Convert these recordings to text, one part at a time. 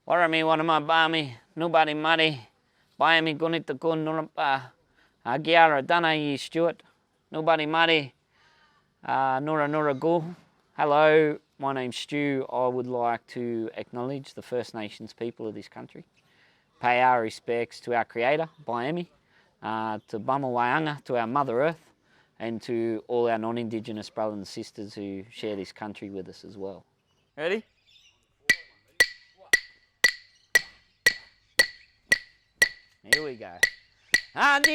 Warami Wonnama Bami, Nobody Muddy, Bayami Gunita Gun Nurapa, Gawura Dana Ye Stuart, Nobody Muddy, Nura Go. Hello, my name's Stu. I would like to acknowledge the First Nations people of this country, pay our respects to our Creator, Bayami, to Bamawayanga, to our Mother Earth, and to all our non-Indigenous brothers and sisters who share this country with us as well. Ready? Here we go. At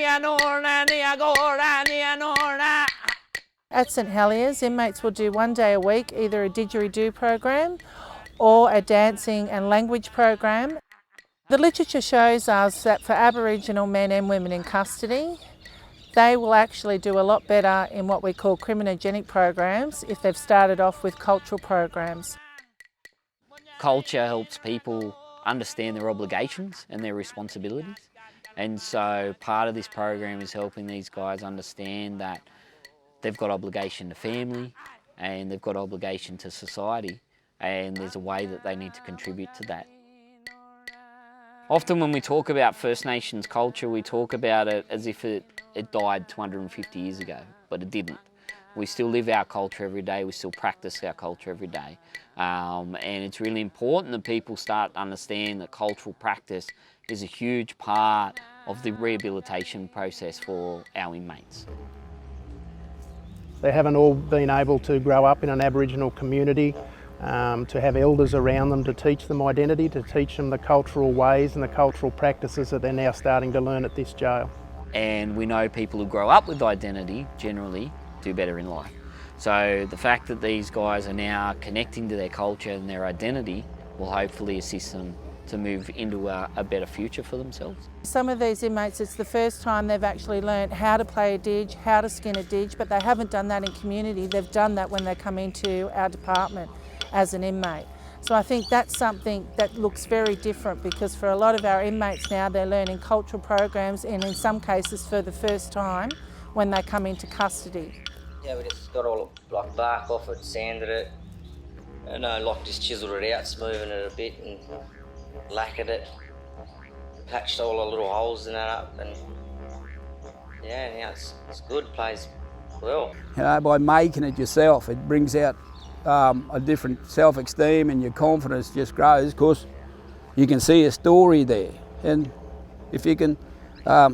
St Heliers, inmates will do 1 day a week either a didgeridoo program or a dancing and language program. The literature shows us that for Aboriginal men and women in custody, they will actually do a lot better in what we call criminogenic programs if they've started off with cultural programs. Culture helps people understand their obligations and their responsibilities. And so part of this program is helping these guys understand that they've got obligation to family and they've got obligation to society, and there's a way that they need to contribute to that. Often when we talk about First Nations culture, we talk about it as if it died 250 years ago, but it didn't. We still live our culture every day, we still practice our culture every day. And it's really important that people start to understand that cultural practice is a huge part of the rehabilitation process for our inmates. They haven't all been able to grow up in an Aboriginal community, to have elders around them to teach them identity, to teach them the cultural ways and the cultural practices that they're now starting to learn at this jail. And we know people who grow up with identity generally do better in life. So the fact that these guys are now connecting to their culture and their identity will hopefully assist them to move into a better future for themselves. Some of these inmates, it's the first time they've actually learnt how to play a didge, how to skin a didge, but they haven't done that in community. They've done that when they come into our department as an inmate. So I think that's something that looks very different, because for a lot of our inmates now, they're learning cultural programs, and in some cases for the first time when they come into custody. Yeah, we just got all the bark off it, sanded it, and just chiselled it out, smoothing it a bit and lacquered it, patched all the little holes in that up, and yeah, now it's good, plays well. You know, by making it yourself, it brings out a different self-esteem, and your confidence just grows because you can see a story there. And if you can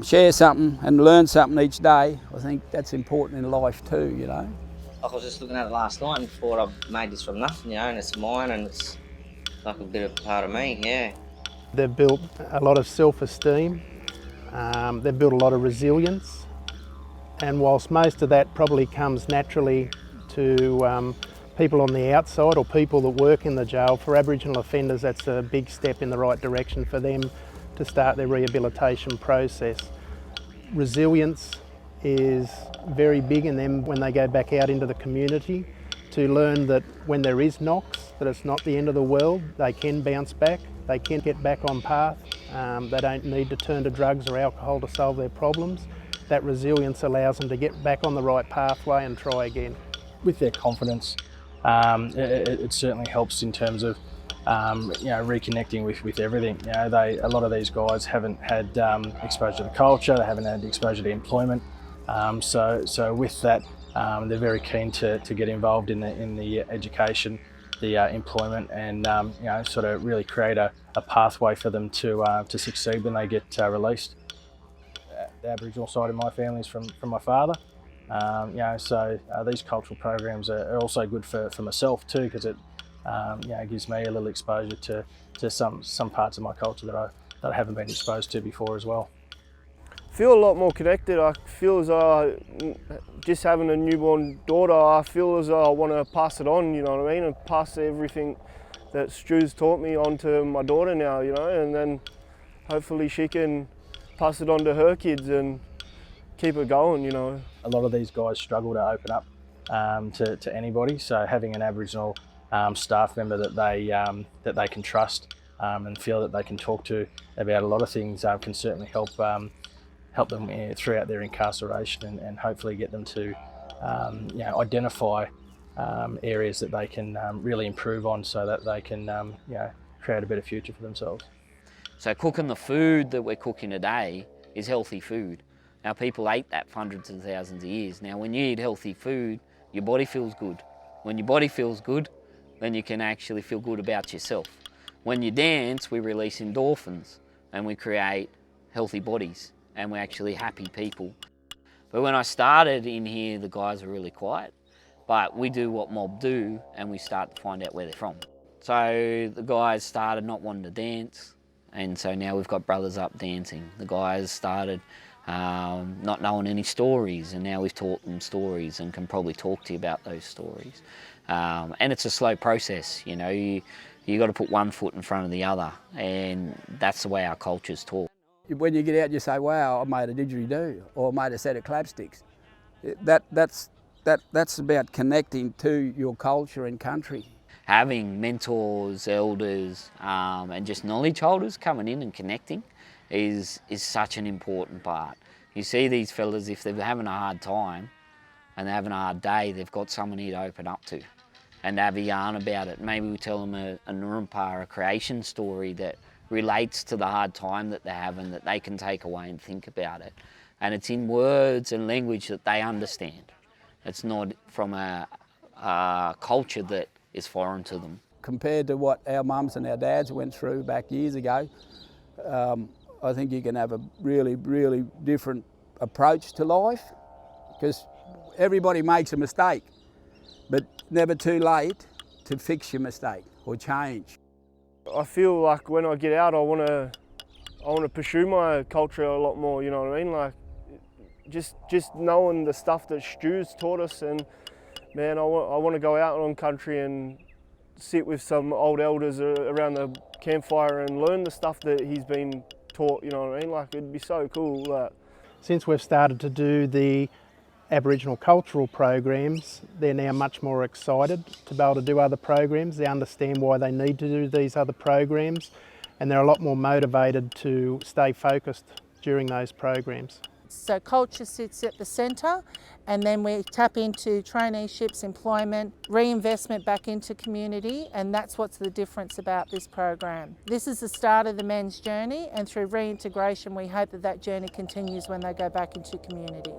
share something and learn something each day, I think that's important in life too, you know. I was just looking at it last night and thought I've made this from nothing, you know, and it's mine and it's like a bit of part of me, yeah. They've built a lot of self-esteem, they've built a lot of resilience, and whilst most of that probably comes naturally to people on the outside or people that work in the jail, for Aboriginal offenders that's a big step in the right direction for them to start their rehabilitation process. Resilience is very big in them when they go back out into the community, to learn that when there is knocks, that it's not the end of the world. They can bounce back, they can get back on path, they don't need to turn to drugs or alcohol to solve their problems. That resilience allows them to get back on the right pathway and try again. With their confidence, it certainly helps in terms of reconnecting with everything. You know, a lot of these guys haven't had exposure to culture, they haven't had exposure to employment, so with that, they're very keen to get involved in the education, the employment, and sort of really create a pathway for them to succeed when they get released. The Aboriginal side of my family is from my father. So these cultural programs are also good for myself too, because it gives me a little exposure to some parts of my culture that I haven't been exposed to before as well. I feel a lot more connected. I feel as though just having a newborn daughter, I feel as though I want to pass it on, you know what I mean, and pass everything that Stu's taught me on to my daughter now, you know, and then hopefully she can pass it on to her kids and keep it going, you know. A lot of these guys struggle to open up to anybody, so having an Aboriginal staff member that they can trust and feel that they can talk to about a lot of things can certainly help them throughout their incarceration, and hopefully get them to identify areas that they can really improve on, so that they can create a better future for themselves. So cooking the food that we're cooking today is healthy food. Now people ate that for hundreds of thousands of years. Now when you eat healthy food, your body feels good. When your body feels good, then you can actually feel good about yourself. When you dance, we release endorphins and we create healthy bodies and we're actually happy people. But when I started in here, the guys were really quiet, but we do what mob do and we start to find out where they're from. So the guys started not wanting to dance, and so now we've got brothers up dancing. The guys started not knowing any stories, and now we've taught them stories and can probably talk to you about those stories. And it's a slow process, you know, you got to put one foot in front of the other, and that's the way our culture's taught. When you get out, you say, wow, I made a didgeridoo, or I made a set of clapsticks. That's about connecting to your culture and country. Having mentors, elders, and just knowledge holders coming in and connecting is such an important part. You see these fellas, if they're having a hard time and they're having a hard day, they've got someone here to open up to and have a yarn about it. Maybe we tell them a Nurumpa, a creation story that relates to the hard time that they're having, that they can take away and think about it. And it's in words and language that they understand. It's not from a culture that is foreign to them. Compared to what our mums and our dads went through back years ago, I think you can have a really, really different approach to life, because everybody makes a mistake, but never too late to fix your mistake or change. I feel like when I get out, I want to pursue my culture a lot more. You know what I mean? Like just knowing the stuff that Stu's taught us, and man, I want to go out on country and sit with some old elders around the campfire and learn the stuff that he's been taught. You know what I mean? Like it'd be so cool. Like, since we've started to do the Aboriginal cultural programs, they're now much more excited to be able to do other programs. They understand why they need to do these other programs, and they're a lot more motivated to stay focused during those programs. So culture sits at the centre, and then we tap into traineeships, employment, reinvestment back into community, and that's what's the difference about this program. This is the start of the men's journey, and through reintegration we hope that journey continues when they go back into community.